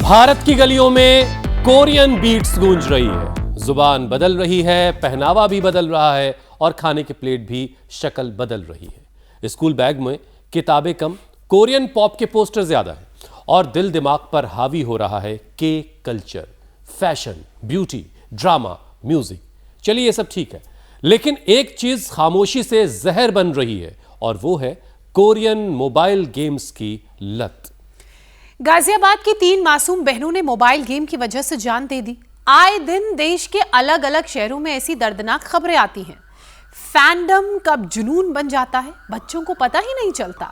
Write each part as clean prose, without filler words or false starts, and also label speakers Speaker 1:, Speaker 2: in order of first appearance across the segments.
Speaker 1: भारत की गलियों में कोरियन बीट्स गूंज रही है, जुबान बदल रही है, पहनावा भी बदल रहा है और खाने की प्लेट भी शक्ल बदल रही है। स्कूल बैग में किताबें कम, कोरियन पॉप के पोस्टर ज्यादा हैं और दिल दिमाग पर हावी हो रहा है के culture, fashion, beauty, drama, music. चलिए ये सब ठीक है, लेकिन एक चीज खामोशी से जहर बन रही है और वो है कोरियन मोबाइल गेम्स की लत।
Speaker 2: गाजियाबाद की 3 मासूम बहनों ने मोबाइल गेम की वजह से जान दे दी। आए दिन देश के अलग अलग शहरों में ऐसी दर्दनाक खबरें आती हैं। फैंडम कब जुनून बन जाता है, बच्चों को पता ही नहीं चलता।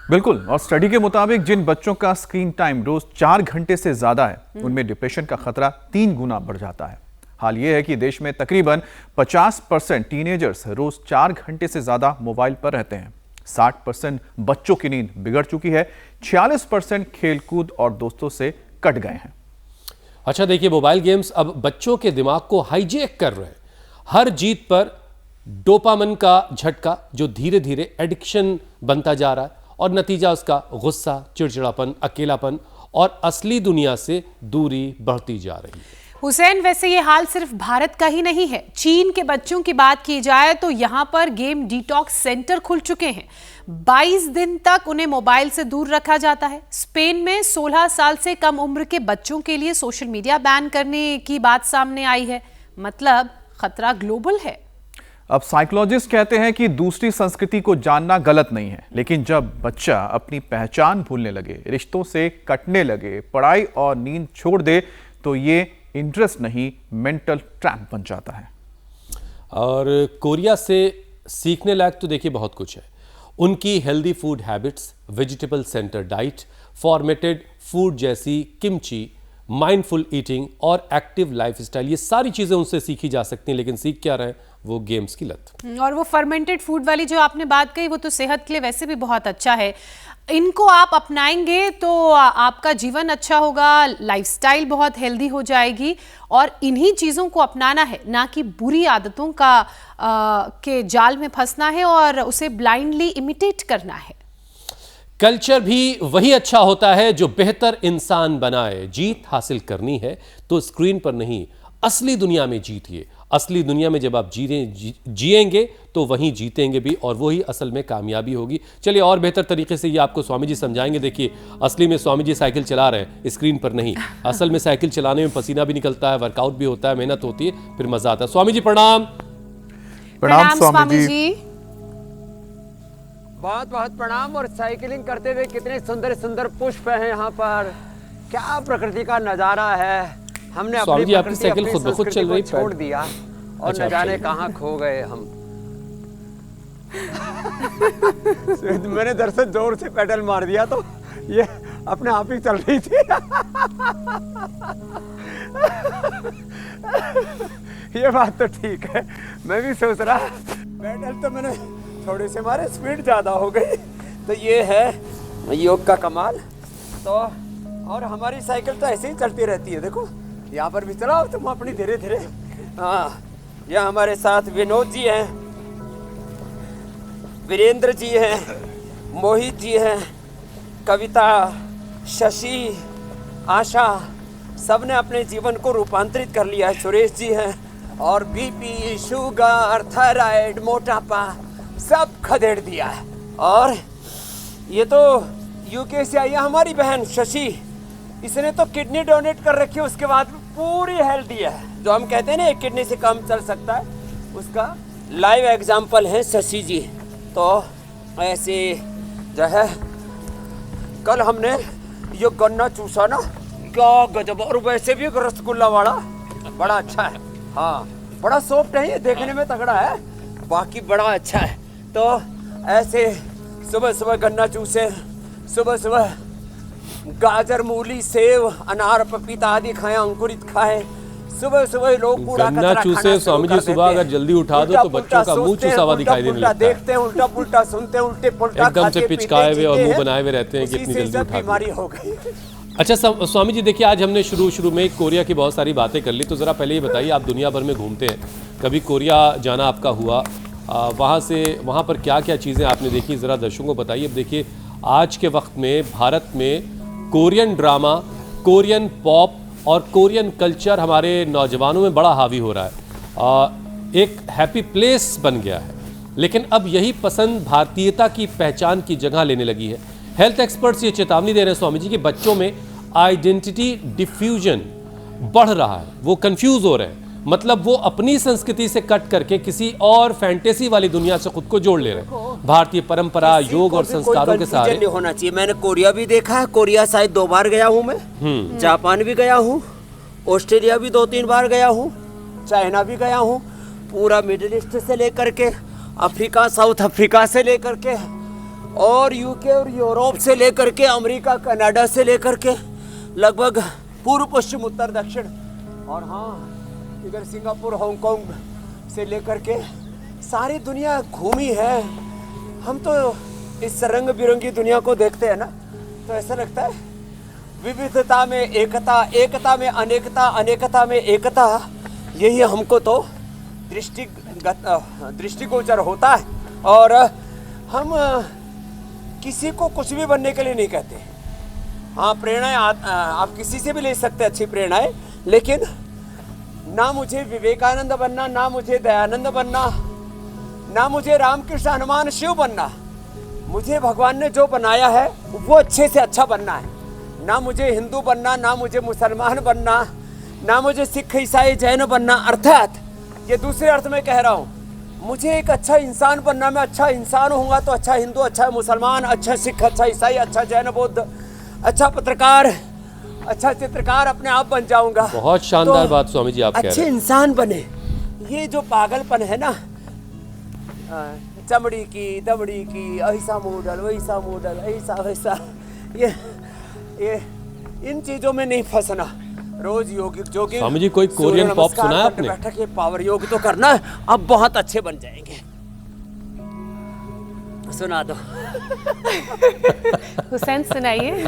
Speaker 3: बिल्कुल, और स्टडी के मुताबिक जिन बच्चों का स्क्रीन टाइम रोज 4 घंटे से ज्यादा है, उनमें डिप्रेशन का खतरा 3 गुना बढ़ जाता है। हाल ये है कि देश में तकरीबन 50% टीनेजर्स रोज 4 घंटे से ज्यादा मोबाइल पर रहते हैं। 60% बच्चों की नींद बिगड़ चुकी है, 46% खेलकूद और दोस्तों से कट गए हैं।
Speaker 1: अच्छा देखिए, मोबाइल गेम्स अब बच्चों के दिमाग को हाईजैक कर रहे हैं। हर जीत पर डोपामिन का झटका जो धीरे धीरे एडिक्शन बनता जा रहा है और नतीजा उसका गुस्सा, चिड़चिड़ापन, अकेलापन और असली दुनिया से दूरी बढ़ती जा रही है।
Speaker 2: हुसैन, वैसे ये हाल सिर्फ भारत का ही नहीं है। चीन के बच्चों की बात की जाए तो यहाँ पर गेम डिटॉक्स सेंटर खुल चुके हैं। 22 दिन तक उन्हें मोबाइल से दूर रखा जाता है। स्पेन में 16 साल से कम उम्र के बच्चों के लिए सोशल मीडिया बैन करने की बात सामने आई है। मतलब खतरा ग्लोबल है।
Speaker 3: अब साइकोलॉजिस्ट कहते हैं कि दूसरी संस्कृति को जानना गलत नहीं है, लेकिन जब बच्चा अपनी पहचान भूलने लगे, रिश्तों से कटने लगे, पढ़ाई और नींद छोड़ दे, तो ये इंटरेस्ट नहीं, मेंटल ट्रैप बन जाता है।
Speaker 1: और कोरिया से सीखने लायक तो देखिए बहुत कुछ है। उनकी healthy food habits, vegetable centre diet, formatted food जैसी किमची, माइंडफुल ईटिंग और एक्टिव लाइफस्टाइल, ये सारी चीजें उनसे सीखी जा सकती हैं। लेकिन सीख क्या रहे हैं? वो गेम्स की लत।
Speaker 2: और वो फर्मेंटेड फूड वाली जो आपने बात कही, वो तो सेहत के लिए वैसे भी बहुत अच्छा है। इनको आप अपनाएंगे तो आपका जीवन अच्छा होगा, लाइफस्टाइल बहुत हेल्दी हो जाएगी। और इन्हीं चीज़ों को अपनाना है, ना कि बुरी आदतों का के जाल में फंसना है और उसे ब्लाइंडली इमिटेट करना है।
Speaker 1: कल्चर भी वही अच्छा होता है जो बेहतर इंसान बनाए। जीत हासिल करनी है तो स्क्रीन पर नहीं, असली दुनिया में जीतिए। असली दुनिया में जब आप जिएंगे तो वहीं जीतेंगे भी, और वही असल में कामयाबी होगी। चलिए और बेहतर तरीके से ये आपको स्वामी जी समझाएंगे। देखिए, असली में स्वामी जी साइकिल चला रहे हैं, स्क्रीन पर नहीं। असल में साइकिल चलाने में पसीना भी निकलता है, वर्कआउट भी होता है, मेहनत होती है, फिर मजा आता है। स्वामी जी प्रणाम।
Speaker 3: प्रणाम स्वामी जी।
Speaker 4: बहुत बहुत प्रणाम। और साइकिलिंग करते हुए कितने सुंदर सुंदर पुष्प हैं यहाँ पर, क्या प्रकृति का नजारा है। हमने अपनी
Speaker 1: आपकी साइकिल खुद ब खुद चल रही,
Speaker 4: छोड़ दिया और न जाने कहाँ खो गए हम। मैंने दरअसल जोर से पेडल मार दिया तो ये अपने आप ही चल रही थी। ये बात तो ठीक है, मैं भी सोच रहा पेडल तो मैंने थोड़े से मारे, स्पीड ज्यादा हो गई। तो ये है योग का कमाल। तो और हमारी साइकिल तो ऐसे ही चलती रहती है। देखो यहाँ पर भी चलाओ तुम अपनी धीरे धीरे। हाँ, यहाँ हमारे साथ विनोद जी हैं, वीरेंद्र जी हैं, मोहित जी हैं, कविता, शशि, आशा, सब ने अपने जीवन को रूपांतरित कर लिया है। सुरेश जी हैं, और बीपी, शुगर, थायराइड, मोटापा सब खदेड़ दिया है। और ये तो यूके से आई है हमारी बहन शशि, इसने तो किडनी डोनेट कर रखी है, उसके बाद भी पूरी हेल्दी है। जो हम कहते हैं ना एक किडनी से कम चल सकता है, उसका लाइव एग्जाम्पल है शशि जी। तो ऐसे जो है, कल हमने ये गन्ना चूसा ना, क्या गजब। और वैसे भी रसगुल्ला वाला बड़ा अच्छा है। हाँ, बड़ा सॉफ्ट है, ये देखने में तगड़ा है, बाकी बड़ा अच्छा है। तो ऐसे सुबह सुबह गन्ना चूसे, सुबह सुबह गाजर, मूली, सेव, अनार, पपीता आदि खाएं, अंकुरित खाएं। सुबह सुबह लोग कूड़ा
Speaker 1: गन्ना चूसे स्वामी जी, सुबह अगर जल्दी उठा दो तो बच्चों का मुंह चूसा हुआ दिखाई देने लगता है।
Speaker 4: देखते हैं, उल्टा पुल्टा सुनते हैं, उल्टे पुल्टा
Speaker 1: एकदम से पिचकाए हुए और मुंह बनाए हुए रहते हैं कि इतनी जल्दी उठा
Speaker 4: बीमारी हो गई।
Speaker 1: अच्छा स्वामी जी, देखिए आज हमने शुरू में कोरिया की बहुत सारी बातें कर ली, तो ज़रा पहले ये बताइए, आप दुनिया भर में घूमते हैं, कभी कोरिया जाना आपका हुआ? वहाँ पर क्या क्या चीज़ें आपने देखी, ज़रा दर्शकों को बताइए। अब देखिए आज के वक्त में भारत में कोरियन ड्रामा कोरियन पॉप और कोरियन कल्चर हमारे नौजवानों में बड़ा हावी हो रहा है, एक हैप्पी प्लेस बन गया है। लेकिन अब यही पसंद भारतीयता की पहचान की जगह लेने लगी है। हेल्थ एक्सपर्ट्स ये चेतावनी दे रहे हैं स्वामी जी कि बच्चों में आइडेंटिटी डिफ्यूजन बढ़ रहा है, वो कंफ्यूज हो रहे हैं, मतलब वो अपनी संस्कृति से कट करके किसी और फैंटेसी वाली दुनिया से खुद को जोड़ ले रहे हैं। भारतीय परंपरा, योग और संस्कारों के
Speaker 4: confusion
Speaker 1: सहारे
Speaker 4: नहीं होना चाहिए। मैंने कोरिया भी देखा है, कोरिया शायद 2 बार गया हूँ मैं, जापान भी गया हूँ, ऑस्ट्रेलिया भी 2-3 बार गया हूँ, चाइना भी गया हूँ, पूरा मिडिल ईस्ट से लेकर के अफ्रीका, साउथ अफ्रीका से लेकर के और यूके और यूरोप से लेकर के अमेरिका, कनाडा से लेकर के लगभग पूर्व, पश्चिम, उत्तर, दक्षिण और हाँ इधर सिंगापुर, हांगकांग से लेकर के सारी दुनिया घूमी है। हम तो इस रंग बिरंगी दुनिया को देखते हैं ना, तो ऐसा लगता है विविधता में एकता, एकता में अनेकता, अनेकता में एकता, यही हमको तो दृष्टिगोचर होता है। और हम किसी को कुछ भी बनने के लिए नहीं कहते। हाँ, प्रेरणाएं आप किसी से भी ले सकते हैं, अच्छी प्रेरणाएं, लेकिन ना मुझे विवेकानंद बनना, ना मुझे दयानंद बनना, ना मुझे रामकृष्ण, हनुमान, शिव बनना। मुझे भगवान ने जो बनाया है वो अच्छे से अच्छा बनना है। ना मुझे हिंदू बनना, ना मुझे मुसलमान बनना, ना मुझे सिख, ईसाई, जैन बनना। अर्थात ये दूसरे अर्थ में कह रहा हूँ, मुझे एक अच्छा इंसान बनना। मैं अच्छा इंसान होऊंगा तो अच्छा हिंदू, अच्छा मुसलमान, अच्छा सिख, अच्छा ईसाई, अच्छा जैन, बौद्ध, अच्छा पत्रकार, अच्छा चित्रकार अपने आप बन जाऊंगा।
Speaker 1: बहुत शानदार बात स्वामी जी आप कह रहे
Speaker 4: अच्छे
Speaker 1: हैं।
Speaker 4: इंसान बने। ये जो पागलपन है ना, चमड़ी की, दमड़ी की, ऐसा मॉडल, वैसा मॉडल, ऐसा वैसा, ये इन चीजों में नहीं फंसना। रोज योगिक जोगिक,
Speaker 1: स्वामी जी कोई कोरियन पॉप सुना है आपने?
Speaker 4: बैठक के पावर योग तो करना है, अब बहुत अच्छे बन जाएंगे। सुना दो।
Speaker 2: हुसैन सुनाइए।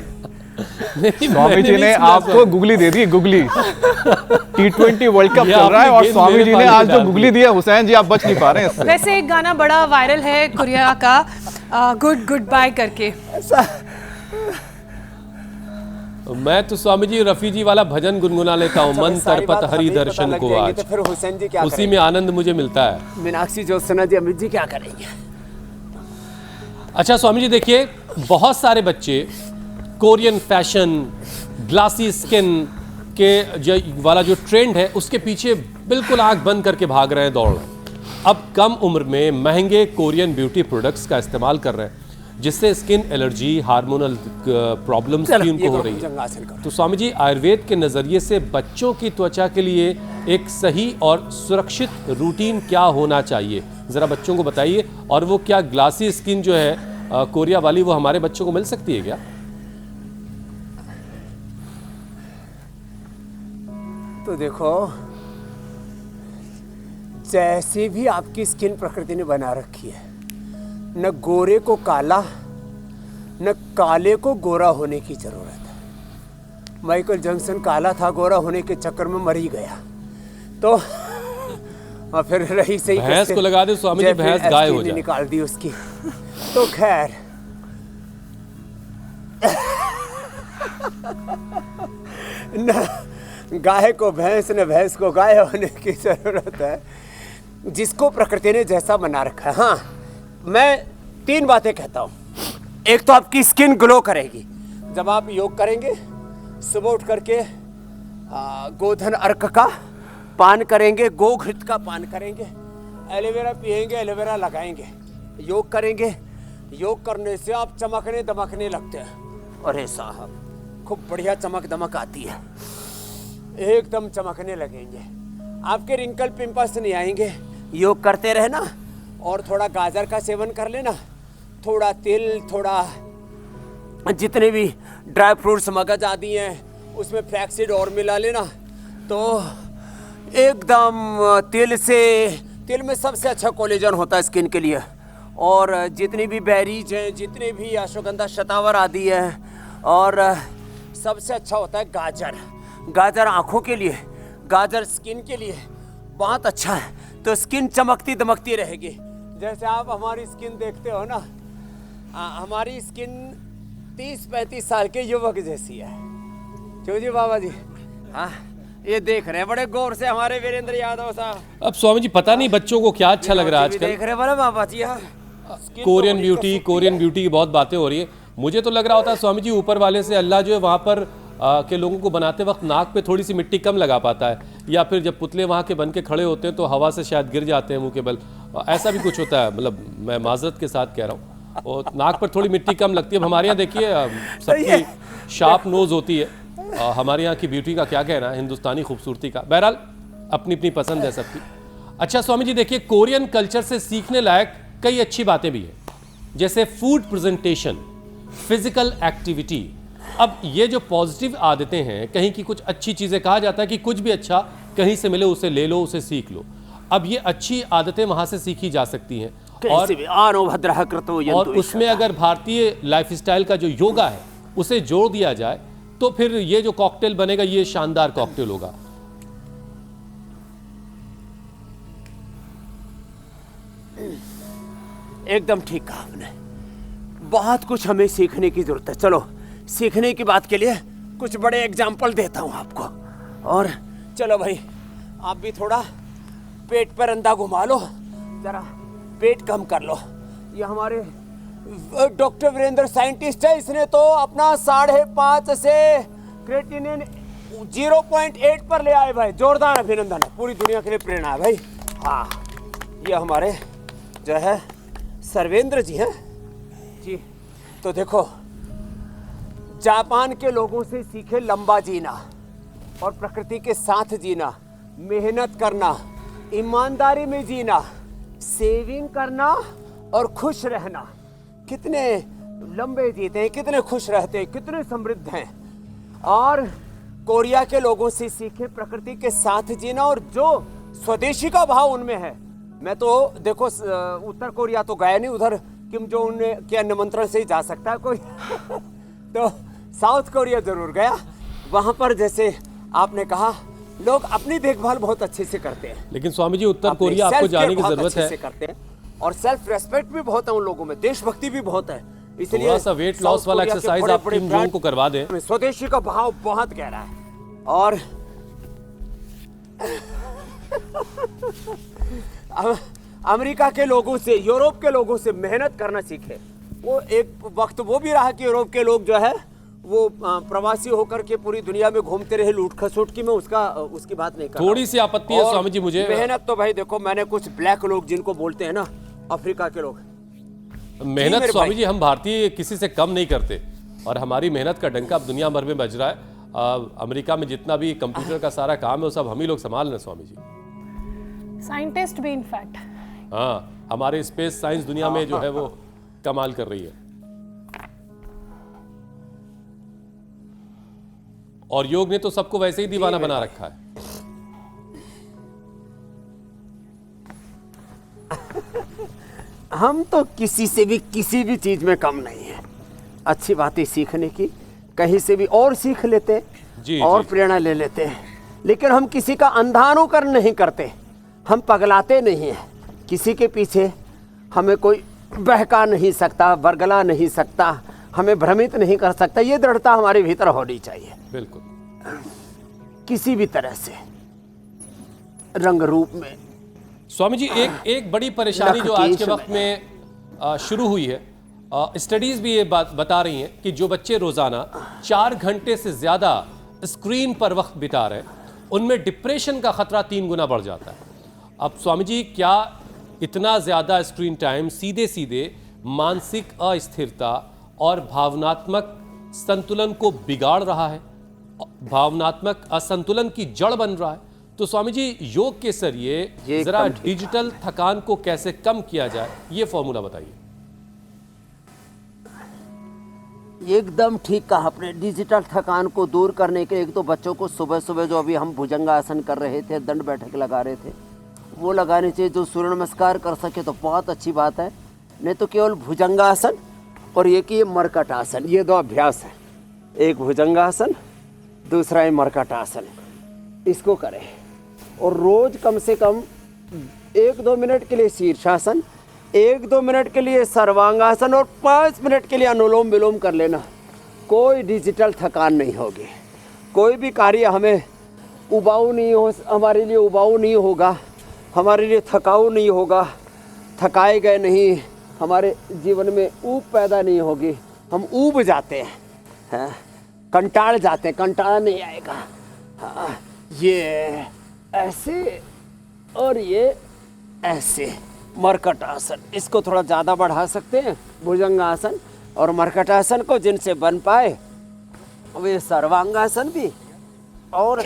Speaker 3: स्वामी जी ने आपको गुगली दे दी, गुगली। T20 वर्ल्ड कप
Speaker 1: ये
Speaker 3: चल रहा है
Speaker 1: आपने
Speaker 3: और
Speaker 1: गेंद
Speaker 3: स्वामी
Speaker 1: मेरे
Speaker 3: जी ने
Speaker 1: पाले
Speaker 3: आज
Speaker 1: में
Speaker 3: जो
Speaker 1: डाल
Speaker 3: गुगली दी है, हुसैन जी आप बच नहीं पा रहे हैं इससे।
Speaker 2: वैसे एक गाना बड़ा वायरल है कोरिया का, गुड बाय करके।
Speaker 1: मैं तो स्वामी जी रफी जी वाला भजन गुनगुना लेता हूँ, मन
Speaker 4: सारी बात
Speaker 1: तरपत हरि
Speaker 4: हमें पता
Speaker 1: दर्शन
Speaker 4: लग
Speaker 1: को
Speaker 4: जाएगी,
Speaker 1: आज,
Speaker 4: तो फिर हुसैन जी क्या
Speaker 1: उसी में आनंद मुझे मिलता है।
Speaker 4: मीनाक्षी ज्योत्सना जी, अमित जी क्या करेंगे?
Speaker 1: अच्छा स्वामी जी देखिए, बहुत सारे बच्चे कोरियन फैशन, ग्लासी स्किन के वाला जो ट्रेंड है उसके पीछे बिल्कुल आंख बंद करके भाग रहे हैं, दौड़ रहे हैं। अब कम उम्र में महंगे कोरियन ब्यूटी प्रोडक्ट्स का इस्तेमाल कर रहे हैं, जिससे स्किन एलर्जी, हार्मोनल प्रॉब्लम्स भी उनको हो रही है। तो स्वामी जी आयुर्वेद के नज़रिए से बच्चों की त्वचा के लिए एक सही और सुरक्षित रूटीन क्या होना चाहिए, ज़रा बच्चों को बताइए। और वो क्या ग्लासी स्किन जो है कोरिया वाली, वो हमारे बच्चों को मिल सकती है क्या?
Speaker 4: तो देखो, जैसे भी आपकी स्किन प्रकृति ने बना रखी है, न गोरे को काला, न काले को गोरा होने की जरूरत है। माइकल जैक्सन काला था, गोरा होने के चक्कर में मर ही गया। तो और फिर रही सही
Speaker 1: भैंस को लगा दे स्वामी जी, भैंस गाय हो जाए,
Speaker 4: निकाल दी उसकी। तो खैर न गाय को भैंस, न भैंस को गाय होने की जरूरत है। जिसको प्रकृति ने जैसा बना रखा है। हाँ, मैं 3 बातें कहता हूँ। एक तो आपकी स्किन ग्लो करेगी जब आप योग करेंगे, सुबह उठ करके गोधन अर्क का पान करेंगे, गोघृत का पान करेंगे, एलोवेरा पिएंगे, एलोवेरा लगाएंगे, योग करेंगे। योग करने से आप चमकने दमकने लगते हैं। अरे साहब, खूब बढ़िया चमक दमक आती है, एकदम चमकने लगेंगे। आपके रिंकल पिंपल्स नहीं आएंगे। योग करते रहना और थोड़ा गाजर का सेवन कर लेना, थोड़ा तिल, थोड़ा जितने भी ड्राई फ्रूट्स, मगज आदि हैं, उसमें फ्लैक्सीड और मिला लेना। तो एकदम तिल में सबसे अच्छा कोलेजन होता है स्किन के लिए। और जितनी भी बेरीज हैं, जितने भी अश्वगंधा, शतावर आदि हैं, और सबसे अच्छा होता है गाजर। गाजर आँखों के लिए, गाजर स्किन के लिए बहुत अच्छा है। तो स्किन चमकती दमकती रहेगी। जैसे आप हमारी स्किन देखते हो ना, हमारी स्किन 30-35 साल के युवक जैसी है। शिवजी बाबा जी, हाँ ये देख रहे हैं बड़े गौर से हमारे वीरेंद्र यादव साहब।
Speaker 1: अब स्वामी जी पता नहीं बच्चों को क्या अच्छा लग रहा है आजकल।
Speaker 4: देख रहे बड़े बाबा जी, हाँ
Speaker 1: कोरियन ब्यूटी की बहुत बातें हो रही है। मुझे तो लग रहा होता है स्वामी जी ऊपर वाले से अल्लाह जो है वहाँ पर के लोगों को बनाते वक्त नाक पे थोड़ी सी मिट्टी कम लगा पाता है, या फिर जब पुतले वहाँ के बन के खड़े होते हैं तो हवा से शायद गिर जाते हैं मुंह के बल, ऐसा भी कुछ होता है। मतलब मैं माजरत के साथ कह रहा हूँ, और नाक पर थोड़ी मिट्टी कम लगती है। हमारे यहाँ देखिए सबकी शार्प नोज होती है, हमारे यहाँ की ब्यूटी का क्या कहना है, हिंदुस्तानी खूबसूरती का। बहरहाल अपनी अपनी पसंद है सबकी। अच्छा स्वामी जी देखिए, कोरियन कल्चर से सीखने लायक कई अच्छी बातें भी हैं, जैसे फूड प्रेजेंटेशन, फिजिकल एक्टिविटी। अब ये जो पॉजिटिव आदतें हैं, कहीं की कुछ अच्छी चीज़ें, कहा जाता है कि कुछ भी अच्छा कहीं से मिले उसे ले लो, उसे सीख लो। अब ये अच्छी आदतें वहाँ से सीखी जा सकती हैं, और उसमें अगर भारतीय लाइफस्टाइल का जो योगा है उसे जोड़ दिया जाए तो फिर ये जो कॉकटेल बनेगा ये शानदार कॉकटेल होगा।
Speaker 4: एकदम ठीक कहा आपने, बहुत कुछ हमें सीखने की जरूरत है। चलो सीखने की बात के लिए कुछ बड़े एग्जाम्पल देता हूं आपको। और चलो भाई आप भी थोड़ा पेट पर अंधा घुमा लो, जरा पेट कम कर लो। ये हमारे डॉक्टर वीरेंद्र साइंटिस्ट है, इसने तो अपना 5.5 से क्रेटिनिन 0.8 पर ले आए भाई। जोरदार अभिनंदन है, पूरी दुनिया के लिए प्रेरणा है भाई। हाँ ये हमारे जो है सर्वेंद्र जी हैं जी। तो देखो जापान के लोगों से सीखे लंबा जीना और प्रकृति के साथ जीना, मेहनत करना, ईमानदारी में जीना, सेविंग करना और खुश रहना। कितने लंबे जीते हैं, कितने खुश रहते हैं, कितने समृद्ध हैं। और कोरिया के लोगों से सीखे प्रकृति के साथ जीना और जो स्वदेशी का भाव उनमें है। मैं तो देखो उत्तर कोरिया तो गया नहीं, उधर किम जोंग के निमंत्रण से ही जा सकता है कोई तो साउथ कोरिया जरूर गया। वहां पर जैसे आपने कहा लोग अपनी देखभाल बहुत अच्छे से करते हैं।
Speaker 1: लेकिन स्वामी जी उत्तर कोरिया आपको जाने की जरूरत है,
Speaker 4: करते हैं और सेल्फ रेस्पेक्ट भी बहुत है उन लोगों में, देशभक्ति भी बहुत है। इसलिए
Speaker 1: थोड़ा सा वेट लॉस वाला एक्सरसाइज आप किम जोंग को करवा दें।
Speaker 4: स्वदेशी का भाव बहुत गहरा है। और अमेरिका के लोगों से, यूरोप के लोगों से मेहनत करना सीखे। वो एक वक्त वो भी रहा कि यूरोप के लोग जो है वो प्रवासी होकर के पूरी दुनिया में घूमते रहे लूट खसोट की। मैं उसकी बात नहीं कर रहा।
Speaker 1: थोड़ी सी आपत्ति है स्वामी जी मुझे।
Speaker 4: मेहनत तो भाई देखो, मैंने कुछ ब्लैक लोग जिनको बोलते हैं ना अफ्रीका के लोग,
Speaker 1: मेहनत स्वामी जी हम भारतीय किसी से कम नहीं करते, और हमारी मेहनत का डंका अब दुनिया भर में बज रहा है। अमेरिका में जितना भी कंप्यूटर का सारा काम है वो सब हम ही लोग संभाल रहे हैं स्वामी जी,
Speaker 2: साइंटिस्ट भी इनफैक्ट।
Speaker 1: हाँ हमारे स्पेस साइंस दुनिया में जो है वो कमाल कर रही है। और योग ने तो सबको वैसे ही दीवाना बना रखा है।
Speaker 4: हम तो किसी से भी किसी भी चीज में कम नहीं है। अच्छी बातें सीखने की कहीं से भी और सीख लेते हैं और प्रेरणा ले लेते हैं, लेकिन हम किसी का अंधानुकरण नहीं करते, हम पगलाते नहीं हैं। किसी के पीछे हमें कोई बहका नहीं सकता, बरगला नहीं सकता, हमें भ्रमित नहीं कर सकता। ये दृढ़ता हमारे भीतर होनी चाहिए
Speaker 1: बिल्कुल,
Speaker 4: किसी भी तरह से, रंग रूप में।
Speaker 1: स्वामी जी एक बड़ी परेशानी जो आज के वक्त में शुरू हुई है, स्टडीज भी ये बात बता रही हैं कि जो बच्चे रोजाना 4 घंटे से ज्यादा स्क्रीन पर वक्त बिता रहे हैं उनमें डिप्रेशन का खतरा 3 गुना बढ़ जाता है। अब स्वामी जी क्या इतना ज्यादा स्क्रीन टाइम सीधे सीधे मानसिक अस्थिरता और भावनात्मक संतुलन को बिगाड़ रहा है, भावनात्मक असंतुलन की जड़ बन रहा है? तो स्वामी जी योग के जरिए जरा डिजिटल थकान को कैसे कम किया जाए, ये फॉर्मूला बताइए।
Speaker 4: एकदम ठीक कहा आपने। डिजिटल थकान को दूर करने के लिए एक तो बच्चों को सुबह सुबह जो अभी हम भुजंगासन कर रहे थे, दंड बैठक लगा रहे थे, वो लगाने चाहिए। जो सूर्य नमस्कार कर सके तो बहुत अच्छी बात है, नहीं तो केवल भुजंगासन और एक ये मरकट आसन, ये 2 अभ्यास है। एक भुजंगासन, दूसरा है मरकट आसन। इसको करें और रोज कम से कम 1-2 मिनट के लिए शीर्षासन, 1-2 मिनट के लिए सर्वांगासन और 5 मिनट के लिए अनुलोम विलोम कर लेना। कोई डिजिटल थकान नहीं होगी। कोई भी कार्य हमें उबाऊ नहीं हो, हमारे लिए उबाऊ नहीं होगा, हमारे लिए थकाऊ नहीं होगा, थकाए गए नहीं, हमारे जीवन में ऊब पैदा नहीं होगी, हम ऊब जाते हैं, कंटाल जाते हैं, कंटाला नहीं आएगा। हाँ, ये ऐसे और ये ऐसे। मरकट आसन, इसको थोड़ा ज़्यादा बढ़ा सकते हैं, भुजंगासन और मरकटासन को, जिनसे बन पाए वे सर्वांगासन भी, और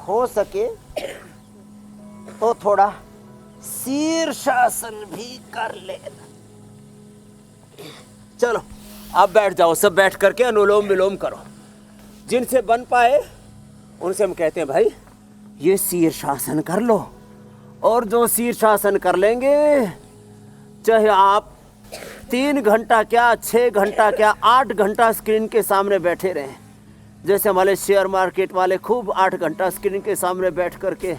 Speaker 4: हो सके तो थोड़ा शीर्षासन भी कर लेना। चलो आप बैठ जाओ, सब बैठ करके अनुलोम विलोम करो। जिनसे बन पाए उनसे हम कहते हैं भाई ये शीर्षासन कर लो, और जो शीर्षासन कर लेंगे, चाहे आप 3 घंटा क्या, 6 घंटा क्या, 8 घंटा स्क्रीन के सामने बैठे रहें, जैसे हमारे शेयर मार्केट वाले खूब 8 घंटा स्क्रीन के सामने बैठ करके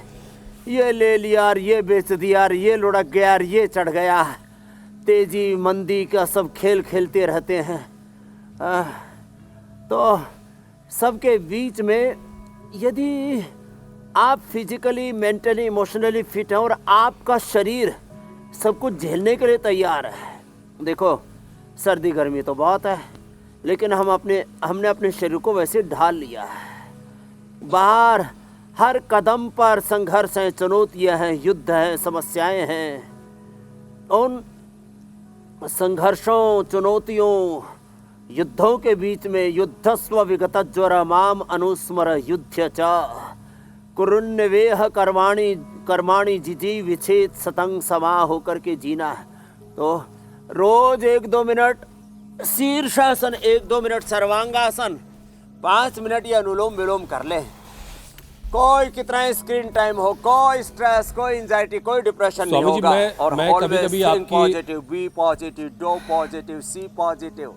Speaker 4: ये ले लिया यार, ये बेच दिया यार, ये लुढ़क गया यार, ये चढ़ गया, तेजी मंदी का सब खेल खेलते रहते हैं। तो सबके बीच में यदि आप फिजिकली, मेंटली, इमोशनली फिट हैं और आपका शरीर सब कुछ झेलने के लिए तैयार है। देखो सर्दी गर्मी तो बहुत है, लेकिन हमने अपने शरीर को वैसे ढाल लिया है। बाहर हर कदम पर संघर्ष हैं, चुनौतियां हैं, युद्ध हैं, समस्याएं हैं। उन संघर्षों, चुनौतियों, युद्धों के बीच में युद्धस्व विगत ज्वर माम अनुस्मर युद्ध च कुरुन्वेह कर्माणि कर्माणि जिजी विच्छेद सतंग समा होकर के जीना है। तो रोज 1-2 मिनट शीर्षासन, 1-2 मिनट सर्वांगासन, 5 मिनट ये अनुलोम विलोम कर ले। कोई कितना स्क्रीन टाइम हो, कोई स्ट्रेस, कोई एंजाइटी, कोई डिप्रेशन नहीं होगा। और
Speaker 1: मैं कभी-कभी आपकी
Speaker 4: पॉजिटिव, बी पॉजिटिव, डू positive, C positive.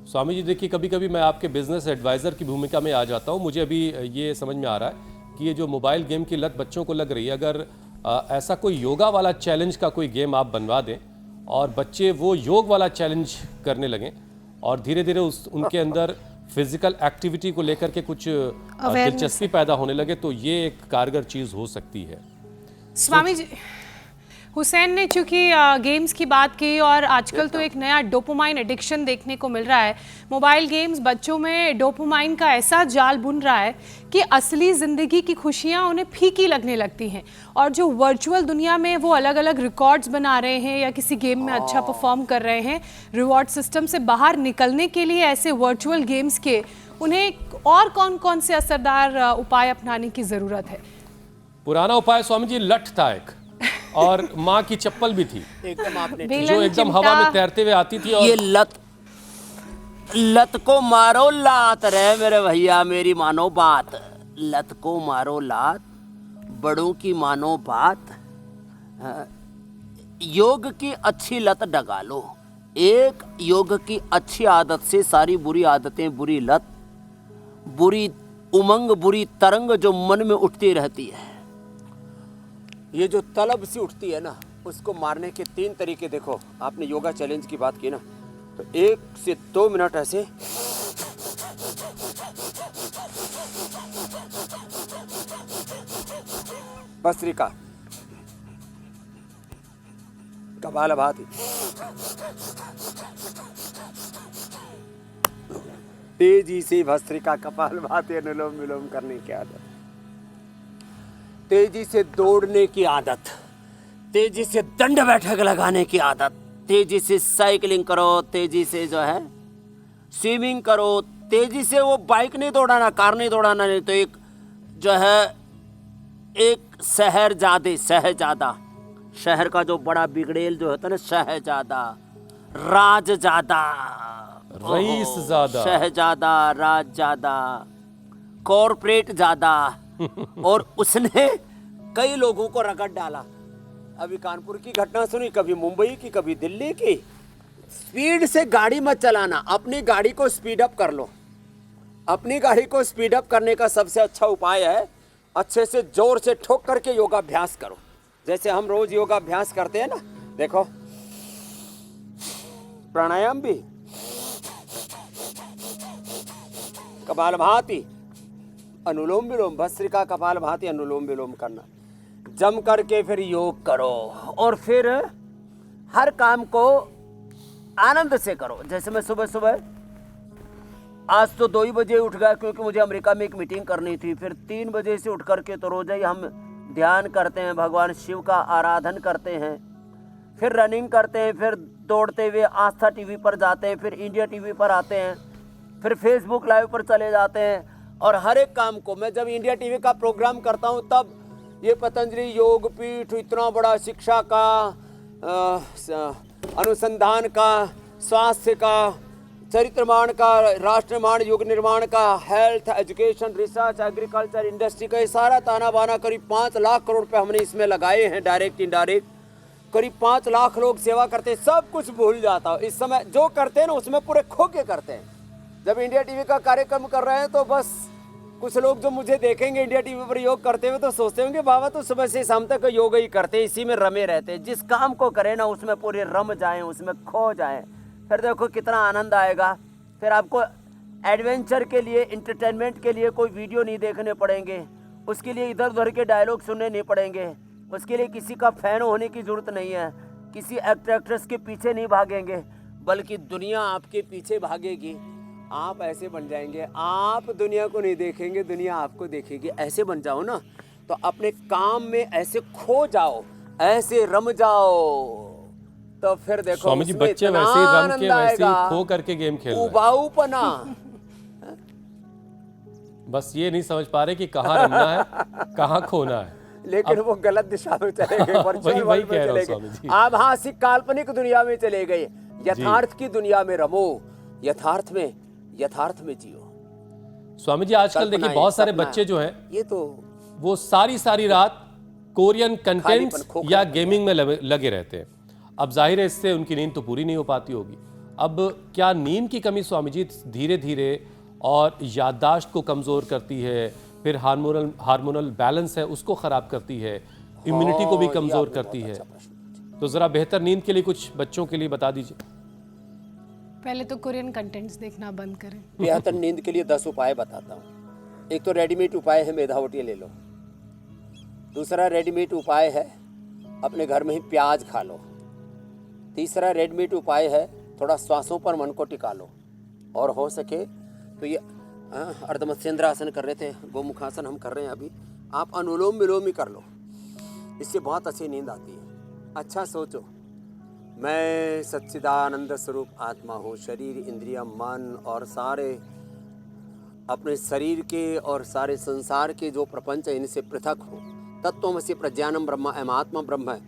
Speaker 1: Swami ji देखिए, कभी-कभी मैं आपके बिजनेस एडवाइज़र की भूमिका में आ जाता हूँ। मुझे अभी ये समझ में आ रहा है कि ये जो मोबाइल गेम की लत बच्चों को लग रही है, अगर ऐसा कोई योगा वाला चैलेंज का कोई गेम आप बनवा दें और बच्चे वो योग वाला चैलेंज करने लगें और धीरे धीरे उनके अंदर फिजिकल एक्टिविटी को लेकर के कुछ दिलचस्पी पैदा होने लगे, तो ये एक कारगर चीज़ हो सकती है।
Speaker 2: स्वामी जी, हुसैन ने चूंकि गेम्स की बात की, और आजकल तो एक नया डोपामाइन एडिक्शन देखने को मिल रहा है। मोबाइल गेम्स बच्चों में डोपामाइन का ऐसा जाल बुन रहा है कि असली ज़िंदगी की खुशियां उन्हें फीकी लगने लगती हैं, और जो वर्चुअल दुनिया में वो अलग अलग रिकॉर्ड्स बना रहे हैं या किसी गेम में अच्छा परफॉर्म कर रहे हैं, रिवॉर्ड सिस्टम से बाहर निकलने के लिए ऐसे वर्चुअल गेम्स के उन्हें और कौन कौन से असरदार उपाय अपनाने की ज़रूरत है?
Speaker 1: पुराना उपाय स्वामी जी लठ था एक, और माँ की चप्पल भी थी
Speaker 4: एकदम आपने
Speaker 1: जो एकदम हवा में तैरते हुए आती थी। और
Speaker 4: ये लत को मारो लात रे मेरे भैया, मेरी मानो बात। लत को मारो लात, बड़ों की मानो बात। योग की अच्छी लत डगा लो। एक योग की अच्छी आदत से सारी बुरी आदतें, बुरी लत, बुरी उमंग, बुरी तरंग जो मन में उठती रहती है, ये जो तलब सी उठती है ना, उसको मारने के 3 तरीके। देखो आपने योगा चैलेंज की बात की ना, तो 1 से 2 मिनट ऐसे भस्त्रिका, कपालभाति, तेजी से भस्त्रिका, कपालभाति, अनुलोम विलोम करने की आदत, तेजी से दौड़ने की आदत, तेजी से दंड बैठक लगाने की आदत, तेजी से साइकिलिंग करो, तेजी से जो है स्विमिंग करो, तेजी से वो बाइक नहीं दौड़ाना, कार नहीं दौड़ाना, नहीं तो एक जो है एक शहजादा, शहर का जो बड़ा बिगड़ेल जो होता है ना, शहजादा, राजजादा,
Speaker 1: रईसजादा,
Speaker 4: शहजादा, राजजादा, कॉर्पोरेट ज्यादा। और उसने कई लोगों को रगड़ डाला। अभी कानपुर की घटना सुनी, कभी मुंबई की, कभी दिल्ली की। स्पीड से गाड़ी मत चलाना, अपनी गाड़ी को स्पीड अप कर लो। अपनी गाड़ी को स्पीड अप करने का सबसे अच्छा उपाय है अच्छे से जोर से ठोक करके योगाभ्यास करो। जैसे हम रोज योगाभ्यास करते हैं ना, देखो प्राणायाम भी, कपालभाति, अनुलोम विलोम, भस्त्रिका कपालभाति, अनुलोम विलोम करना। जम करके फिर योग करो और फिर हर काम को आनंद से करो। जैसे मैं सुबह सुबह आज तो 2 ही बजे उठ गया क्योंकि मुझे अमेरिका में एक मीटिंग करनी थी। फिर 3 बजे से उठ करके तो रोज़ ही हम ध्यान करते हैं, भगवान शिव का आराधन करते हैं, फिर रनिंग करते हैं, फिर दौड़ते हुए आस्था टीवी पर जाते हैं, फिर इंडिया टीवी पर आते हैं, फिर फेसबुक लाइव पर चले जाते हैं। और हर एक काम को मैं जब इंडिया टीवी का प्रोग्राम करता हूँ तब ये पतंजलि योग पीठ, इतना बड़ा शिक्षा का, अनुसंधान का, स्वास्थ्य का, चरित्रमान का, राष्ट्र निर्माण, युग निर्माण का, health, education, research, agriculture, industry का ये सारा ताना बाना करीब 5 लाख करोड़ रुपए हमने इसमें लगाए हैं, डायरेक्ट इनडायरेक्ट। करीब 5 लाख लोग सेवा करते हैं, सब कुछ भूल जाता हूँ इस समय। जो करते हैं ना उसमें पूरे खो के करते हैं। जब इंडिया टीवी का कार्यक्रम कर रहे हैं तो बस कुछ लोग जो मुझे देखेंगे इंडिया टीवी पर योग करते हुए तो सोचते होंगे बाबा तो सुबह से शाम तक योग ही करते हैं, इसी में रमे रहते हैं। जिस काम को करें ना उसमें पूरे रम जाएं, उसमें खो जाएं, फिर देखो कितना आनंद आएगा। फिर आपको एडवेंचर के लिए, इंटरटेनमेंट के लिए कोई वीडियो नहीं देखने पड़ेंगे, उसके लिए इधर उधर के डायलॉग सुनने नहीं पड़ेंगे, उसके लिए किसी का फैन होने की ज़रूरत नहीं है, किसी एक्टर एक्ट्रेस के पीछे नहीं भागेंगे, बल्कि दुनिया आपके पीछे भागेगी। आप ऐसे बन जाएंगे, आप दुनिया को नहीं देखेंगे, दुनिया आपको देखेगी। ऐसे बन जाओ ना, तो अपने काम में ऐसे खो जाओ, ऐसे रम जाओ, तो फिर देखो
Speaker 1: स्वामी जी
Speaker 4: उसमें
Speaker 1: बच्चे
Speaker 4: इतना
Speaker 1: वैसे ही रम
Speaker 4: आनंद
Speaker 1: के वैसे ही
Speaker 4: आएगा,
Speaker 1: खो करके गेम खेल रहे हैं।
Speaker 4: उबाऊपना।
Speaker 1: बस ये नहीं समझ पा रहे कि कहाँ रमना है, कहाँ खोना है।
Speaker 4: लेकिन वो गलत दिशा में चले गए, वर्चुअल वर्ल्ड में
Speaker 1: कह रहा हूँ
Speaker 4: चले
Speaker 1: स्वामी जी।
Speaker 4: गए, आभासी काल्पनिक दुनिया में चले गए। यथार्थ की दुनिया में रमो, यथार्थ में जियो।
Speaker 1: स्वामी जी आजकल देखिए बहुत सारे बच्चे जो हैं
Speaker 4: ये तो
Speaker 1: वो सारी रात कोरियन कंटेंट्स
Speaker 4: खालीपन, खोखलापन
Speaker 1: या गेमिंग में लगे रहते हैं। अब जाहिर है इससे उनकी नींद तो पूरी नहीं हो पाती होगी। अब क्या नींद की कमी स्वामी जी धीरे धीरे और याददाश्त को कमज़ोर करती है, फिर हार्मोनल बैलेंस है उसको ख़राब करती है, इम्यूनिटी को भी कमज़ोर करती है? तो ज़रा बेहतर नींद के लिए कुछ बच्चों के लिए बता दीजिए।
Speaker 2: पहले तो कोरियन कंटेंट्स देखना बंद करें।
Speaker 4: बेहतर नींद के लिए 10 उपाय बताता हूँ। एक तो रेडीमेड उपाय है, मेधावटी ले लो। दूसरा रेडीमेड उपाय है अपने घर में ही प्याज खा लो। तीसरा रेडीमेड उपाय है थोड़ा श्वासों पर मन को टिका लो, और हो सके तो ये अर्धमत्स्येंद्रासन कर रहे थे, गोमुखासन हम कर रहे हैं अभी, आप अनुलोम विलोम ही कर लो, इससे बहुत अच्छी नींद आती है। अच्छा सोचो, मैं सच्चिदानंद स्वरूप आत्मा हूँ, शरीर, इंद्रिया, मन और सारे अपने शरीर के और सारे संसार के जो प्रपंच है इनसे पृथक हूँ। तत्त्वमसि प्रज्ञानम ब्रह्म, अहमात्मा ब्रह्म है।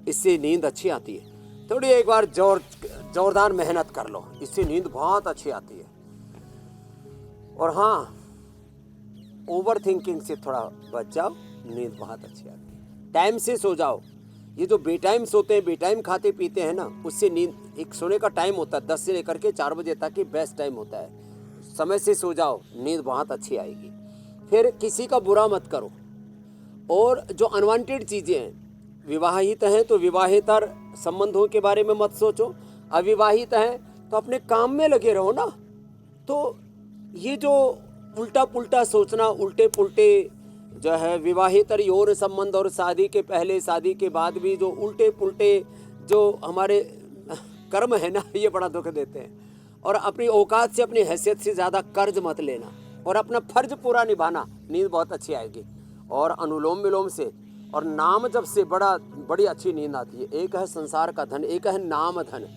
Speaker 4: इससे नींद अच्छी आती है। थोड़ी एक बार जोरदार मेहनत कर लो, इससे नींद बहुत अच्छी आती है। और हाँ, ओवर थिंकिंग से थोड़ा बच जाओ, नींद बहुत अच्छी आती है। टाइम से सो जाओ। ये जो बेटाइम सोते हैं, बेटाइम खाते पीते हैं ना, उससे नींद, एक सोने का टाइम होता है 10 से लेकर के 4 बजे तक ही बेस्ट टाइम होता है। समय से सो जाओ, नींद बहुत अच्छी आएगी। फिर किसी का बुरा मत करो। और जो अनवांटेड चीज़ें हैं, विवाहित हैं तो विवाहेतर संबंधों के बारे में मत सोचो, अविवाहित हैं तो अपने काम में लगे रहो ना। तो ये जो उल्टा पुल्टा सोचना, उल्टे पुल्टे जो है विवाहेतर यौन संबंध और शादी के पहले, शादी के बाद भी जो उल्टे पुल्टे जो हमारे कर्म है ना, ये बड़ा दुख देते हैं। और अपनी औकात से, अपनी हैसियत से ज़्यादा कर्ज मत लेना और अपना फर्ज पूरा निभाना, नींद बहुत अच्छी आएगी। और अनुलोम विलोम से और नाम जप से बड़ी अच्छी नींद आती है। एक है संसार का धन, एक है नाम धन,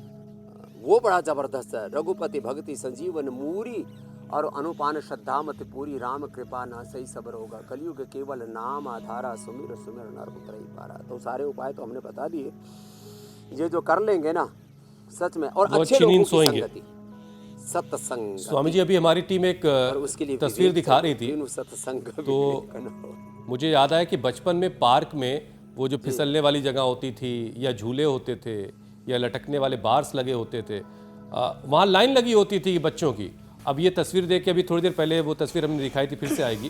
Speaker 4: वो बड़ा जबरदस्त है। रघुपति भक्ति संजीवन मूरी और अनुपान श्रद्धा मत पूरी, राम कृपा ना सही सबर होगा, कलयुग केवल नाम आधारा, सुमिर सुमिर नर उतरई पारा। तो सारे उपाय तो हमने बता दिए, ये जो कर लेंगे ना सच में, और अच्छे लोगों की संगति, सत्संग।
Speaker 1: स्वामी जी अभी हमारी टीम एक तस्वीर दिखा रही थी,
Speaker 4: सत्संग,
Speaker 1: तो मुझे याद आया कि बचपन में पार्क में वो जो फिसलने वाली जगह होती थी, या झूले होते थे, या लटकने वाले बार्स लगे होते थे, वहाँ लाइन लगी होती थी बच्चों की। अब ये तस्वीर देख के, अभी थोड़ी देर पहले वो तस्वीर हमने दिखाई थी, फिर से आएगी।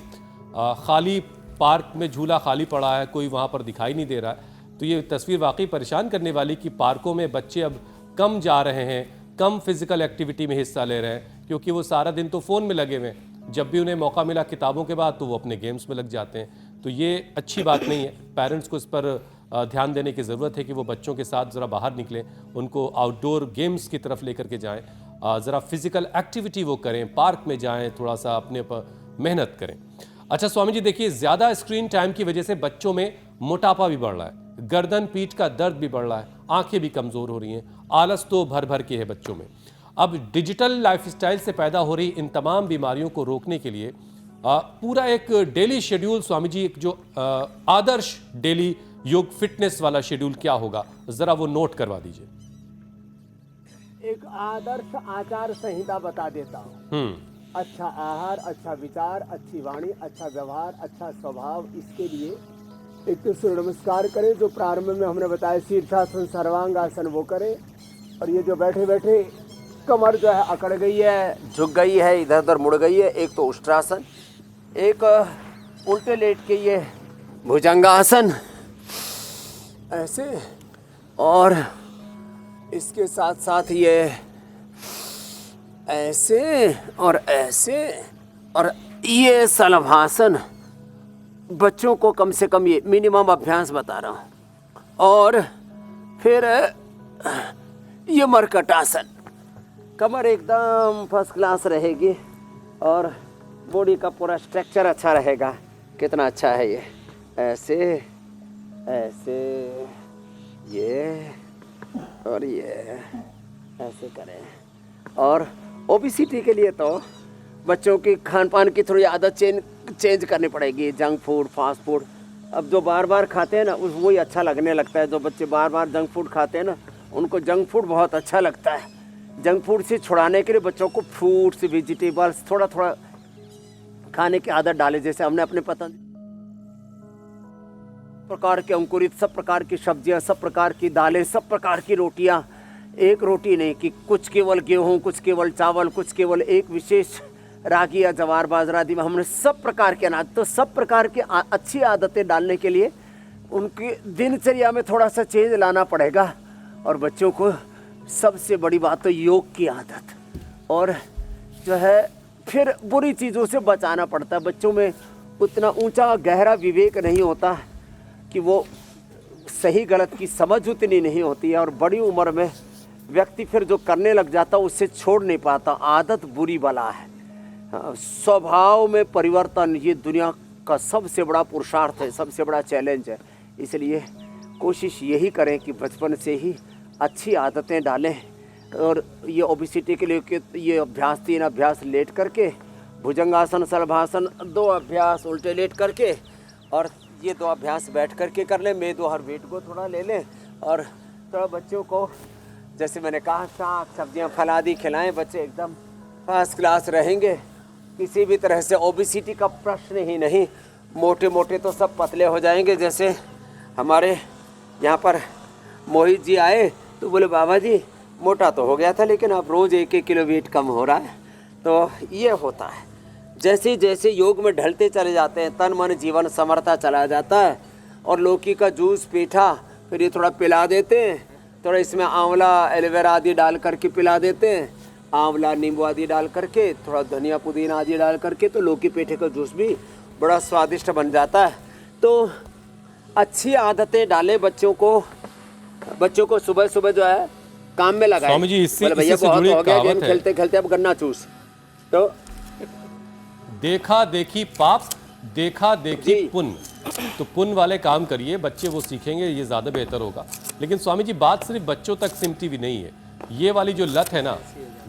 Speaker 1: खाली पार्क में झूला खाली पड़ा है, कोई वहाँ पर दिखाई नहीं दे रहा है। तो ये तस्वीर वाकई परेशान करने वाली कि पार्कों में बच्चे अब कम जा रहे हैं, कम फिजिकल एक्टिविटी में हिस्सा ले रहे हैं, क्योंकि वो सारा दिन तो फ़ोन में लगे हुए हैं। जब भी उन्हें मौका मिला किताबों के बाद तो वो अपने गेम्स में लग जाते हैं। तो ये अच्छी बात नहीं है। पेरेंट्स को इस पर ध्यान देने की ज़रूरत है कि वो बच्चों के साथ ज़रा बाहर निकलें, उनको आउटडोर गेम्स की तरफ लेकर के जाएं, ज़रा फिजिकल एक्टिविटी वो करें, पार्क में जाएं, थोड़ा सा अपने पर मेहनत करें। अच्छा स्वामी जी, देखिए ज़्यादा स्क्रीन टाइम की वजह से बच्चों में मोटापा भी बढ़ रहा है, गर्दन पीठ का दर्द भी बढ़ रहा है, आंखें भी कमज़ोर हो रही हैं, आलस तो भर भर के है बच्चों में। अब डिजिटल लाइफस्टाइल से पैदा हो रही इन तमाम बीमारियों को रोकने के लिए पूरा एक डेली शेड्यूल, स्वामी जी, एक जो आदर्श डेली योग फिटनेस वाला शेड्यूल क्या होगा, जरा वो नोट करवा दीजिए।
Speaker 5: एक आदर्श आचार संहिता बता देता हूँ। अच्छा आहार, अच्छा विचार, अच्छी वाणी, अच्छा व्यवहार, अच्छा स्वभाव, इसके लिए एक तो सूर्य नमस्कार करें जो प्रारंभ में हमने बताया, शीर्षासन, सर्वांगासन वो करें। और ये जो बैठे बैठे कमर जो है अकड़ गई है, झुक गई है, इधर उधर मुड़ गई है, एक तो उष्ट्रासन, एक उल्टे लेट के ये भुजंगासन ऐसे, और इसके साथ साथ ये ऐसे और ऐसे, और ये शलभासन। बच्चों को कम से कम ये मिनिमम अभ्यास बता रहा हूँ। और फिर ये मरकटासन, कमर एकदम फर्स्ट क्लास रहेगी और बॉडी का पूरा स्ट्रक्चर अच्छा रहेगा। कितना अच्छा है ये, ऐसे ऐसे, ये और ये ऐसे करें। और ओबेसिटी के लिए तो बच्चों की खान पान की थोड़ी आदत चेंज करनी पड़ेगी। जंक फूड, फास्ट फूड, अब जो बार बार खाते हैं ना वही अच्छा लगने लगता है। जो बच्चे बार बार जंक फूड खाते हैं ना, उनको जंक फूड बहुत अच्छा लगता है। जंक फूड से छुड़ाने के लिए बच्चों को फ्रूट्स, वेजिटेबल्स थोड़ा थोड़ा खाने की आदत डाले। जैसे हमने अपने पसंद प्रकार के अंकुरित, सब प्रकार की सब्जियां, सब प्रकार की दालें, सब प्रकार की रोटियां, एक रोटी नहीं कि कुछ केवल गेहूं, कुछ केवल चावल, कुछ केवल एक विशेष रागी या जवार बाजरा आदि में हमने सब प्रकार के अनाज। तो सब प्रकार की अच्छी आदतें डालने के लिए उनकी दिनचर्या में थोड़ा सा चेंज लाना पड़ेगा। और बच्चों को सबसे बड़ी बात तो योग की आदत, और जो है फिर बुरी चीज़ों से बचाना पड़ता है। बच्चों में उतना ऊंचा गहरा विवेक नहीं होता कि वो सही गलत की समझ उतनी नहीं होती है। और बड़ी उम्र में व्यक्ति फिर जो करने लग जाता उससे छोड़ नहीं पाता। आदत बुरी बला है। स्वभाव में परिवर्तन ये दुनिया का सबसे बड़ा पुरुषार्थ है, सबसे बड़ा चैलेंज है। इसलिए कोशिश यही करें कि बचपन से ही अच्छी आदतें डालें। और ये ओबेसिटी के लिए कि ये अभ्यास, 3 अभ्यास लेट करके, भुजंगासन, शलभासन 2 अभ्यास उल्टे लेट करके, और ये 2 अभ्यास बैठ करके कर लें। मेदो हर वेट को थोड़ा ले लें। और थोड़ा बच्चों को जैसे मैंने कहा, साग सब्जियां, फल आदि खिलाएं। बच्चे एकदम फर्स्ट क्लास रहेंगे। किसी भी तरह से ओबेसिटी का प्रश्न ही नहीं। मोटे मोटे तो सब पतले हो जाएंगे। जैसे हमारे यहाँ पर मोहित जी आए तो बोले, बाबा जी मोटा तो हो गया था लेकिन अब रोज़ 1-1 किलो वेट कम हो रहा है। तो ये होता है, जैसे जैसे योग में ढलते चले जाते हैं, तन मन जीवन समरता चला जाता है। और लौकी का जूस, पीठा, फिर ये थोड़ा पिला देते हैं। थोड़ा इसमें आंवला, एलोवेरा आदि डाल करके पिला देते हैं। आंवला, नींबू आदि डाल करके, थोड़ा धनिया पुदीना आदि डाल करके, तो लौकी पेठे का जूस भी बड़ा स्वादिष्ट बन जाता है। तो अच्छी आदतें डालें बच्चों को सुबह सुबह जो है काम में लगाएं।
Speaker 1: स्वामी जी, इससे
Speaker 5: भैया
Speaker 1: से
Speaker 5: बहुत
Speaker 1: जुड़ी
Speaker 5: हो गया,
Speaker 1: कहावत
Speaker 5: गेम
Speaker 1: है,
Speaker 5: खेलते खेलते अब गन्ना चूस। तो
Speaker 1: देखा देखी पाप, देखा देखी
Speaker 5: जी।
Speaker 1: पुण्य। तो पुण्य वाले काम करिए, बच्चे वो सीखेंगे, ये ज़्यादा बेहतर होगा। लेकिन स्वामी जी, बात सिर्फ बच्चों तक सिमटी भी नहीं है। ये वाली जो लत है ना,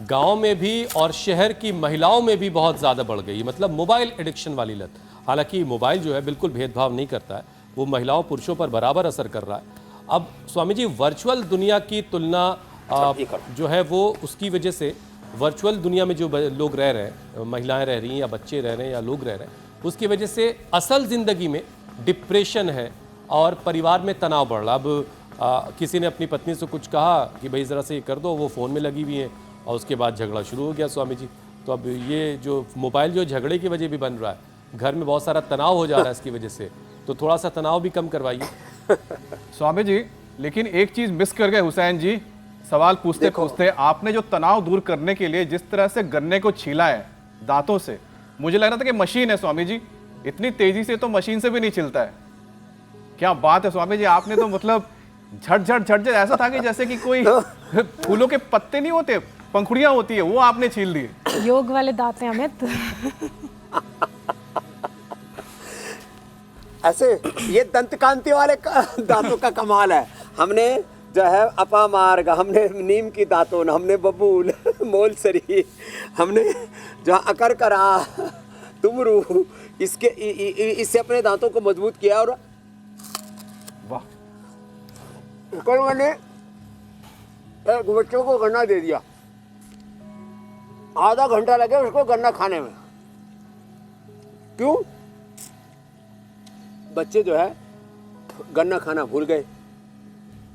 Speaker 1: गांव में भी और शहर की महिलाओं में भी बहुत ज़्यादा बढ़ गई। मतलब मोबाइल एडिक्शन वाली लत। हालांकि मोबाइल जो है बिल्कुल भेदभाव नहीं करता है, वो महिलाओं पुरुषों पर बराबर असर कर रहा है। अब स्वामी जी, वर्चुअल दुनिया की तुलना जो है वो उसकी वजह से, वर्चुअल दुनिया में जो लोग रह रहे हैं, महिलाएं रह रही हैं या बच्चे रह रहे हैं या लोग रह रहे हैं, उसकी वजह से असल ज़िंदगी में डिप्रेशन है और परिवार में तनाव बढ़ रहा। अब किसी ने अपनी पत्नी से कुछ कहा कि भाई ज़रा से ये कर दो, वो फ़ोन में लगी हुई है, और उसके बाद झगड़ा शुरू हो गया स्वामी जी। तो अब ये जो मोबाइल जो झगड़े की वजह भी बन रहा है, घर में बहुत सारा तनाव हो जा रहा है इसकी वजह से। तो थोड़ा सा तनाव भी कम करवाइए।
Speaker 3: स्वामी जी, लेकिन एक चीज मिस कर गए हुसैन जी। सवाल पूछते पूछते आपने जो तनाव दूर करने के लिए जिस तरह से गन्ने को छीला है दांतों से, मुझे लग रहा था कि मशीन है स्वामी जी, इतनी तेजी से तो मशीन से भी नहीं छिलता है। क्या बात है स्वामी जी, आपने तो मतलब झट झट झट झट, ऐसा था कि जैसे कि कोई फूलों के पत्ते नहीं होते, पंखुड़ियां होती है, वो आपने छील दी।
Speaker 2: योग वाले दांत हैं अमित।
Speaker 4: ऐसे ये दंतकांति वाले दांतों का कमाल है। हमने जो है अपामार्ग, हमने नीम की दातुन, हमने बबूल, मोलसरी, हमने जो अकरकरा, तुमरू, इससे अपने दांतों को मजबूत किया। और
Speaker 3: वाह,
Speaker 4: कल मैंने एक बच्चों को गन्ना दे दिया, आधा घंटा लगे उसको गन्ना खाने में। क्यों? बच्चे जो है गन्ना खाना भूल गए,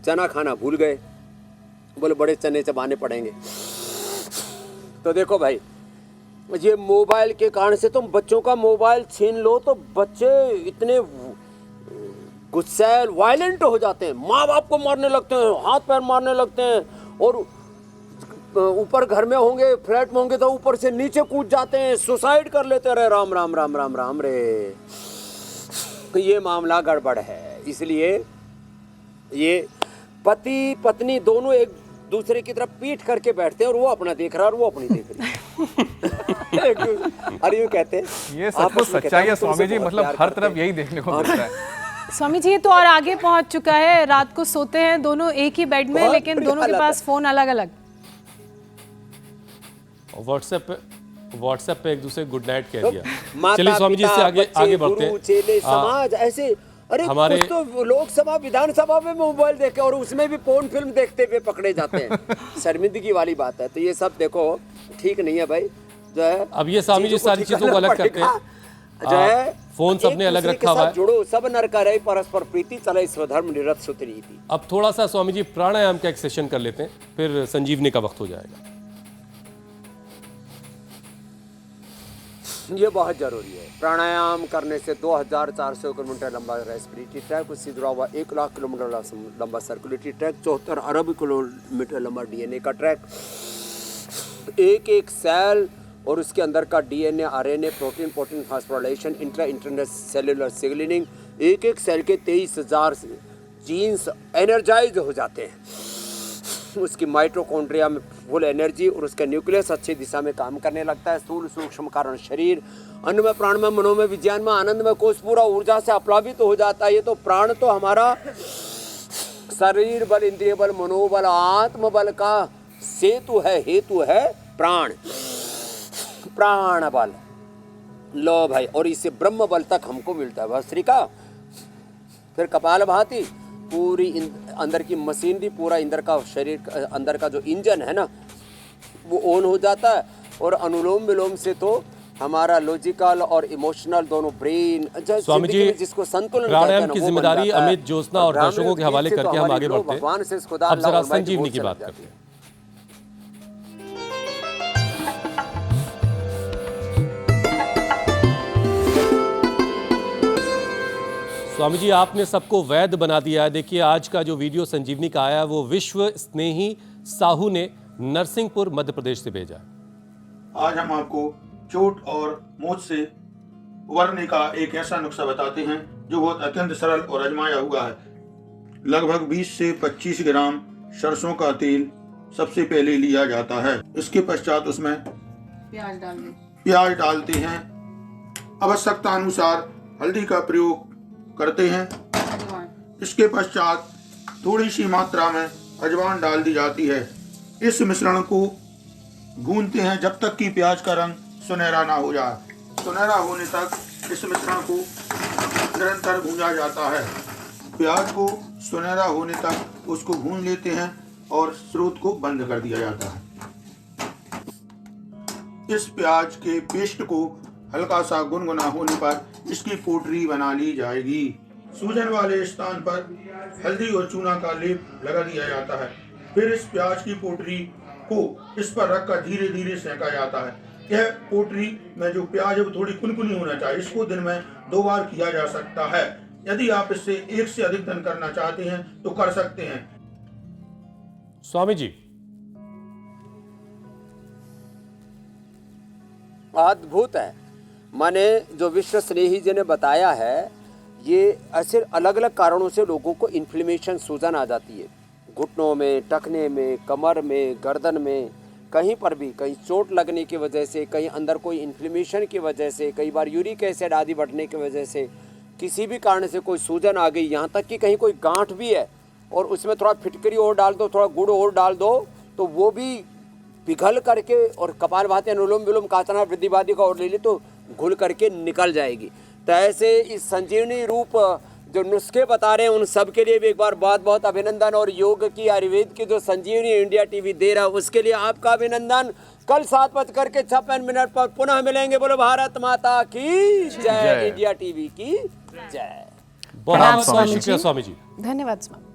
Speaker 4: चना खाना भूल गए, बोले बड़े चने चबाने पड़ेंगे। तो देखो भाई, ये मोबाइल के कारण से तुम बच्चों का मोबाइल छीन लो तो बच्चे इतने गुस्सैल, वायलेंट हो जाते हैं, माँ बाप को मारने लगते हैं, हाथ पैर मारने लगते हैं, और ऊपर घर में होंगे, फ्लैट में होंगे तो ऊपर से नीचे कूद जाते हैं, सुसाइड कर लेते रहे। राम राम राम राम राम रे, ये मामला गड़बड़ है। इसलिए ये पति पत्नी दोनों एक दूसरे की तरफ पीठ करके बैठते हैं, और वो अपना देख रहा है और वो अपनी देख रही है। अरे यूँ कहते हैं,
Speaker 3: ये सचमुच सच्चाई है स्वामी जी, मतलब हर तरफ यही देखने को मिलता है।
Speaker 2: स्वामी जी ये तो और आगे पहुंच चुका है, रात को सोते हैं दोनों एक ही बेड में, लेकिन दोनों के पास फोन अलग अलग।
Speaker 1: व्हाट्सएप पे एक दूसरे गुड नाइट कह दिया।
Speaker 4: माता,
Speaker 1: चलिए स्वामी जी, इससे आगे
Speaker 4: बच्चे,
Speaker 1: आगे बढ़ते
Speaker 4: गुरु, चेले, समाज ऐसे। अरे
Speaker 1: हमारे
Speaker 4: कुछ तो लोकसभा विधानसभा में मोबाइल देखे और उसमें भी पोर्न फिल्म देखते हुए पकड़े जाते हैं। शर्मिंदगी वाली बात है। तो ये सब देखो ठीक नहीं है भाई, जो है।
Speaker 1: अब ये स्वामी जी सारी चीजों को अलग करते हैं,
Speaker 4: जो है
Speaker 1: फोन सबने अलग रखा हुआ है।
Speaker 4: जुड़ो, सब नर करे परस्पर प्रीति, चले स्वधर्म निरत सुत रीति।
Speaker 1: अब थोड़ा सा स्वामी जी प्राणायाम का एक सेशन कर लेते हैं, फिर संजीवनी का वक्त हो जाएगा।
Speaker 4: ये बहुत जरूरी है। प्राणायाम करने से 2400 किलोमीटर लंबा रेस्पिरेटरी ट्रैक, उससे जुड़ा हुआ 1 लाख किलोमीटर लंबा सर्कुलेटरी ट्रैक, 74 अरब किलोमीटर लंबा डीएनए का ट्रैक, एक एक सेल और उसके अंदर का DNA, RNA, protein phosphorylation, inter cellular signalling, एक एक सेल के 23,000 जीन्स एनर्जाइज हो जाते हैं। उसकी माइटोकॉन्ड्रिया में फुल एनर्जी, और उसका न्यूक्लियस अच्छी दिशा में काम करने लगता है। स्थूल सूक्ष्म कारण शरीर, अन्न में, प्राण में, मनों में, विज्ञान में, आनंद में, कोष पूरा ऊर्जा से अप्लावित हो जाता है। ये तो प्राण तो हमारा शरीर बल, इंद्रिय बल, मनोबल, आत्म बल का सेतु है, हेतु है प्राण, प्राण बल। लो भाई, और इससे ब्रह्म बल तक हमको मिलता है भस्त्रिका। फिर कपाल भाती, पूरी अंदर की मशीनरी, पूरा इंदर का शरीर अंदर का जो इंजन है ना, वो ऑन हो जाता है। और अनुलोम विलोम से तो हमारा लॉजिकल और इमोशनल दोनों ब्रेन,
Speaker 1: स्वामी जी
Speaker 4: जिसको संतुलन
Speaker 1: प्राणायाम की जिम्मेदारी अमित, ज्योत्सना और दर्शकों के हवाले करके हम आगे बढ़ते हैं।
Speaker 4: भगवान से खुदा
Speaker 1: अब जरा संजीवनी की बात करते हैं। स्वामी जी आपने सबको वैद्य बना दिया है। देखिए आज का जो वीडियो संजीवनी का आया है वो विश्व स्नेही साहू ने नरसिंहपुर मध्य प्रदेश से भेजा है।
Speaker 6: आज हम आपको चोट और मौत से उबरने का एक ऐसा नुस्खा बताते हैं जो बहुत अत्यंत सरल और आजमाया हुआ है। लगभग 20 से 25 ग्राम सरसों का तेल सबसे पहले लिया जाता है। इसके पश्चात उसमें प्याज डालते हैं। आवश्यकता अनुसार हल्दी का प्रयोग करते हैं। इसके पश्चात थोड़ी सी मात्रा में अजवाइन डाल दी जाती है। इस मिश्रण को भूनते हैं जब तक कि प्याज का रंग सुनहरा ना हो जाए। सुनहरा होने तक इस मिश्रण को निरंतर भूना जाता है। प्याज को सुनहरा होने तक उसको भून लेते हैं और स्रोत को बंद कर दिया जाता है। इस प्याज के पेस्ट को हल्का सा गुनगुना होने पर इसकी पोटरी बना ली जाएगी। सूजन वाले स्थान पर हल्दी और चूना का लेप लगा दिया जाता है। फिर इस प्याज की पोटरी को इस पर रखकर धीरे धीरे सेंका जाता है। यह पोटरी में जो प्याज है वो थोड़ी कुनकुनी होना चाहिए। इसको दिन में 2 बार किया जा सकता है। यदि आप इससे 1 से अधिक दिन करना चाहते हैं तो कर सकते हैं।
Speaker 1: स्वामी जी
Speaker 4: अद्भुत है। माने जो विश्व स्नेही जी ने बताया है, ये ऐसे अलग अलग कारणों से लोगों को इन्फ्लेमेशन, सूजन आ जाती है, घुटनों में, टखने में, कमर में, गर्दन में, कहीं पर भी, कहीं चोट लगने की वजह से, कहीं अंदर कोई इन्फ्लेमेशन की वजह से, कई बार यूरिक एसिड आदि बढ़ने की वजह से, किसी भी कारण से कोई सूजन आ गई, यहाँ तक कि कहीं कोई गांठ भी है और उसमें थोड़ा फिटकरी और डाल दो, थोड़ा गुड़ और डाल दो, तो वो भी पिघल करके, और कपालभाति, अनुलोम विलोम, कासना, वृद्धिवादी का और ले ली तो घुल करके निकल जाएगी। तो ऐसे इस संजीवनी रूप जो नुस्खे बता रहे हैं, उन सब के लिए भी एक बार बहुत बहुत अभिनंदन। और योग की, आयुर्वेद की जो संजीवनी इंडिया टीवी दे रहा है, उसके लिए आपका अभिनंदन। कल 7:56 पर पुनः मिलेंगे। बोलो भारत माता की जय, इंडिया टीवी की जय।
Speaker 1: बहुत बहुत शुक्रिया स्वामी जी।
Speaker 2: धन्यवाद स्वामी।